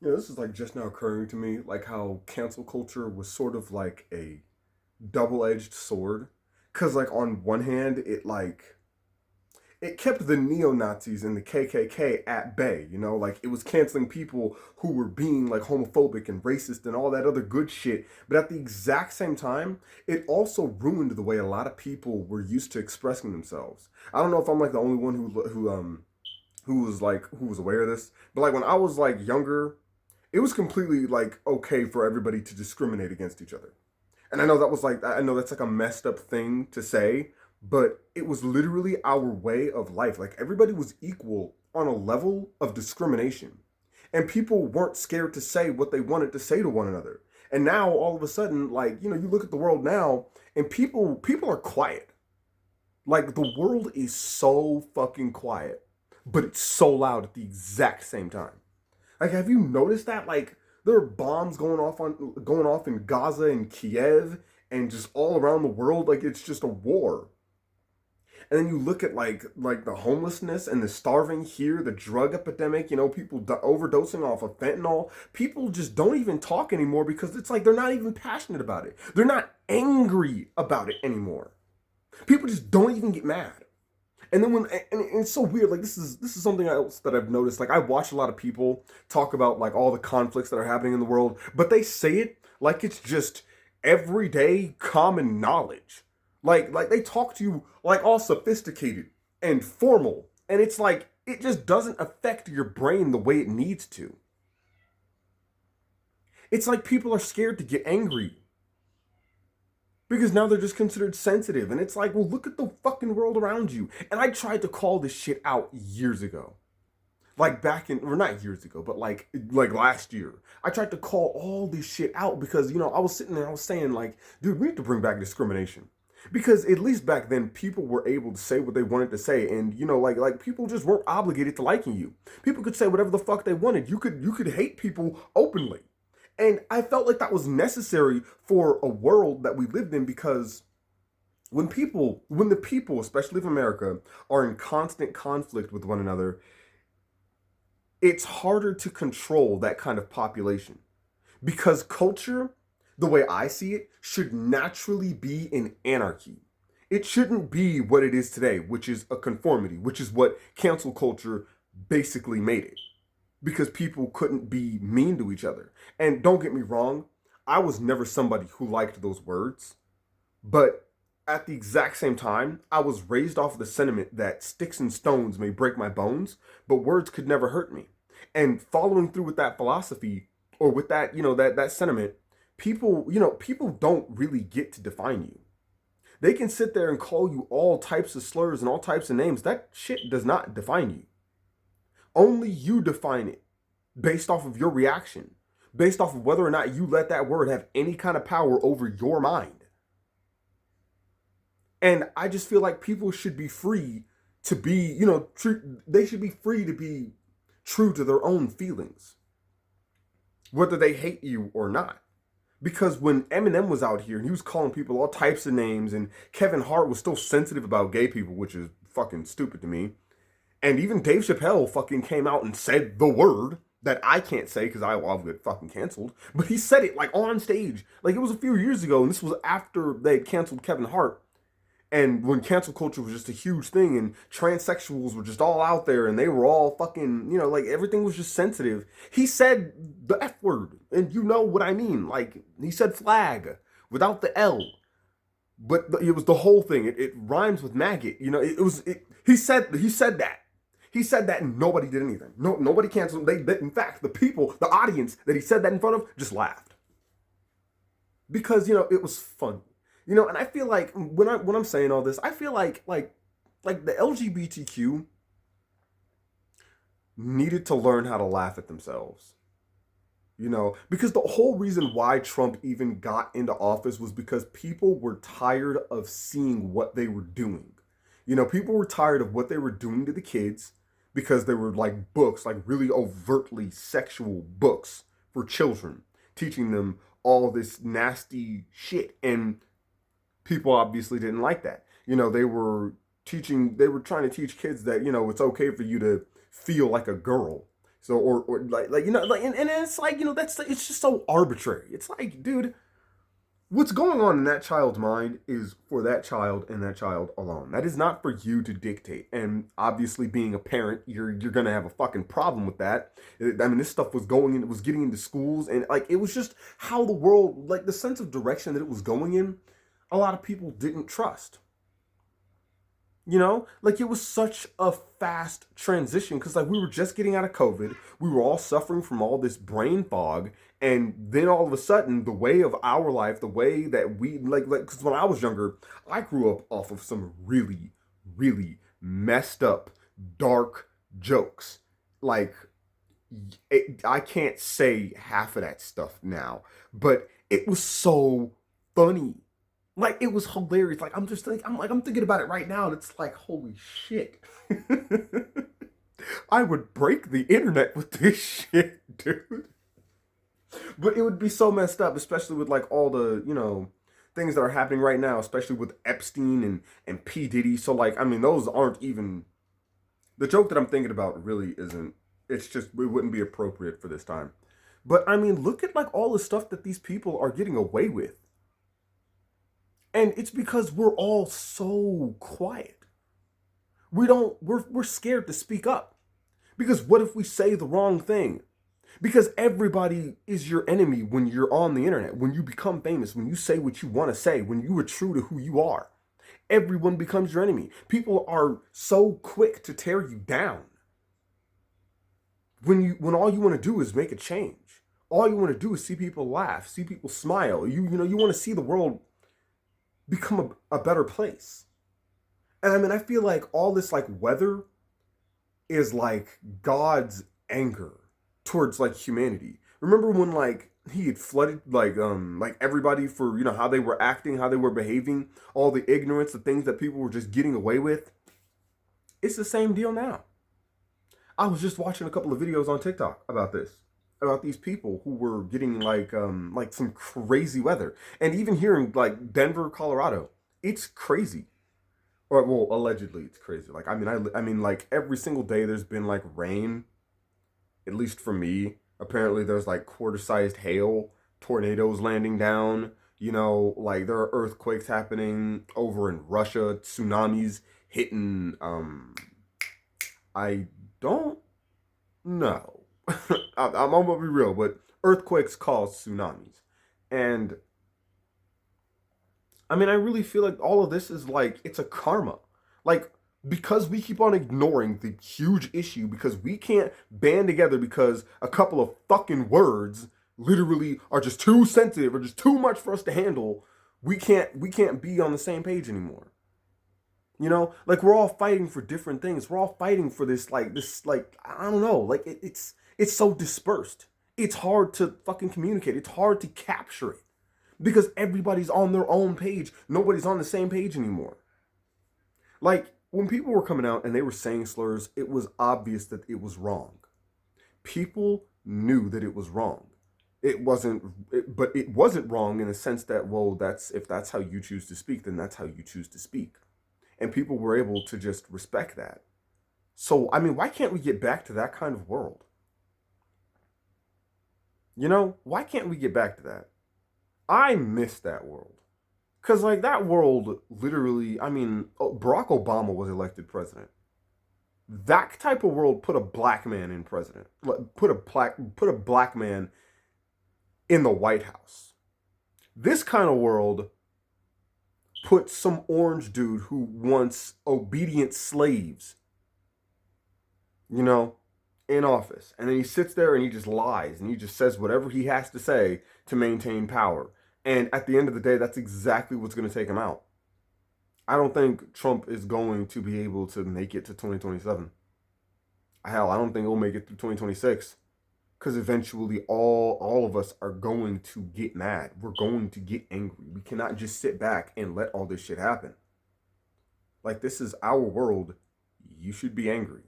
Yeah, this is like just now occurring to me, like how cancel culture was sort of like a double-edged sword. Cause like on one hand, it kept the neo-Nazis and the KKK at bay, like it was canceling people who were being like homophobic and racist and all that other good shit. But at the exact same time, it also ruined the way a lot of people were used to expressing themselves. I don't know if I'm like the only one who was aware of this, but like when I was like younger, it was completely like okay for everybody to discriminate against each other. And I know that's like a messed up thing to say, but it was literally our way of life. Like everybody was equal on a level of discrimination. And people weren't scared to say what they wanted to say to one another. And now all of a sudden, like, you look at the world now and people are quiet. Like the world is so fucking quiet, but it's so loud at the exact same time. Like, have you noticed that? Like, there are bombs going off in Gaza and Kiev and just all around the world. Like, it's just a war. And then you look at like the homelessness and the starving here, the drug epidemic. People overdosing off of fentanyl. People just don't even talk anymore because it's like they're not even passionate about it. They're not angry about it anymore. People just don't even get mad. And then and it's so weird. Like this is something else that I've noticed. Like I watch a lot of people talk about like all the conflicts that are happening in the world, but they say it like it's just everyday common knowledge. Like they talk to you like all sophisticated and formal, and it's like it just doesn't affect your brain the way it needs to. It's like people are scared to get angry because now they're just considered sensitive. And it's like, well, look at the fucking world around you. And I tried to call this shit out years ago. Like back in, or not years ago, but like last year. I tried to call all this shit out because, I was sitting there, I was saying like, dude, we need to bring back discrimination. Because at least back then, people were able to say what they wanted to say, and like people just weren't obligated to liking you. People could say whatever the fuck they wanted. You could hate people openly, and I felt like that was necessary for a world that we lived in because when the people, especially of America, are in constant conflict with one another, it's harder to control that kind of population. Because culture, the way I see it, should naturally be in anarchy. It shouldn't be what it is today, which is a conformity, which is what cancel culture basically made it because people couldn't be mean to each other. And don't get me wrong, I was never somebody who liked those words, but at the exact same time, I was raised off of the sentiment that sticks and stones may break my bones, but words could never hurt me. And following through with that philosophy or with that, that sentiment, people don't really get to define you. They can sit there and call you all types of slurs and all types of names. That shit does not define you. Only you define it based off of your reaction, based off of whether or not you let that word have any kind of power over your mind. And I just feel like people should be free to be, they should be free to be true to their own feelings, whether they hate you or not. Because when Eminem was out here and he was calling people all types of names, and Kevin Hart was still sensitive about gay people, which is fucking stupid to me. And even Dave Chappelle fucking came out and said the word that I can't say because I'll get fucking canceled. But he said it like on stage. Like it was a few years ago, and this was after they had canceled Kevin Hart. And when cancel culture was just a huge thing, and transsexuals were just all out there, and they were all fucking, like everything was just sensitive. He said the F word, and you know what I mean. Like, he said flag without the L, but it was the whole thing. It rhymes with maggot. He said that. He said that, and nobody did anything. No, nobody canceled him. In fact, the people, the audience that he said that in front of, just laughed because it was fun. And I feel like when I'm saying all this, I feel like the LGBTQ needed to learn how to laugh at themselves. Because the whole reason why Trump even got into office was because people were tired of seeing what they were doing. People were tired of what they were doing to the kids because they were like books, like really overtly sexual books for children, teaching them all this nasty shit. And people obviously didn't like that. They were trying to teach kids that, it's okay for you to feel like a girl. So, or like and it's like, it's just so arbitrary. It's like, dude, what's going on in that child's mind is for that child and that child alone. That is not for you to dictate. And obviously, being a parent, you're gonna have a fucking problem with that. I mean, this stuff was getting into schools, and like it was just how the world, like the sense of direction that it was going in. A lot of people didn't trust. Like it was such a fast transition because like we were just getting out of COVID. We were all suffering from all this brain fog. And then all of a sudden, the way of our life, the way that we because when I was younger, I grew up off of some really, really messed up, dark jokes. Like, I can't say half of that stuff now, but it was so funny. Like it was hilarious. Like I'm thinking about it right now, and it's like, holy shit. I would break the internet with this shit, dude. But it would be so messed up, especially with like all the, things that are happening right now, especially with Epstein and P. Diddy. So like, I mean, those aren't even the joke that I'm thinking about really isn't. It's just it wouldn't be appropriate for this time. But I mean, look at like all the stuff that these people are getting away with. And it's because we're all so quiet. We're scared to speak up. Because what if we say the wrong thing? Because everybody is your enemy when you're on the internet, when you become famous, when you say what you want to say, when you are true to who you are. Everyone becomes your enemy. People are so quick to tear you down. When all you want to do is make a change. All you want to do is see people laugh, see people smile. You want to see the world become a better place. And I mean, I feel like all this like weather is like God's anger towards like humanity. Remember when like he had flooded like everybody for how they were acting, how they were behaving, all the ignorance, the things that people were just getting away with? It's the same deal now. I was just watching a couple of videos on TikTok about this, about these people who were getting like some crazy weather. And even here in like Denver, Colorado, it's crazy. Or well, allegedly it's crazy. Like I mean like every single day there's been like rain, at least for me. Apparently there's like quarter-sized hail, tornadoes landing down, like there are earthquakes happening over in Russia, tsunamis hitting I don't know. I'm gonna be real, but earthquakes cause tsunamis. And I mean, I really feel like all of this is like, it's a karma. Like, because we keep on ignoring the huge issue, because we can't band together because a couple of fucking words literally are just too sensitive or just too much for us to handle, we can't be on the same page anymore. Like we're all fighting for different things. We're all fighting for this like I don't know, like it's so dispersed. It's hard to fucking communicate. It's hard to capture it because everybody's on their own page. Nobody's on the same page anymore. Like when people were coming out and they were saying slurs, it was obvious that it was wrong. People knew that it was wrong. But it wasn't wrong in the sense that, well, if that's how you choose to speak, then that's how you choose to speak. And people were able to just respect that. So, I mean, why can't we get back to that kind of world? Why can't we get back to that? I miss that world. Because, like, that world literally, I mean, Barack Obama was elected president. That type of world put a black man in president. Put a black man in the White House. This kind of world put some orange dude who wants obedient slaves, in office. And then he sits there and he just lies and he just says whatever he has to say to maintain power. And at the end of the day, that's exactly what's going to take him out. I don't think Trump is going to be able to make it to 2027. Hell, I don't think he'll make it to 2026. Because eventually all of us are going to get mad. We're going to get angry. We cannot just sit back and let all this shit happen. Like, this is our world. You should be angry.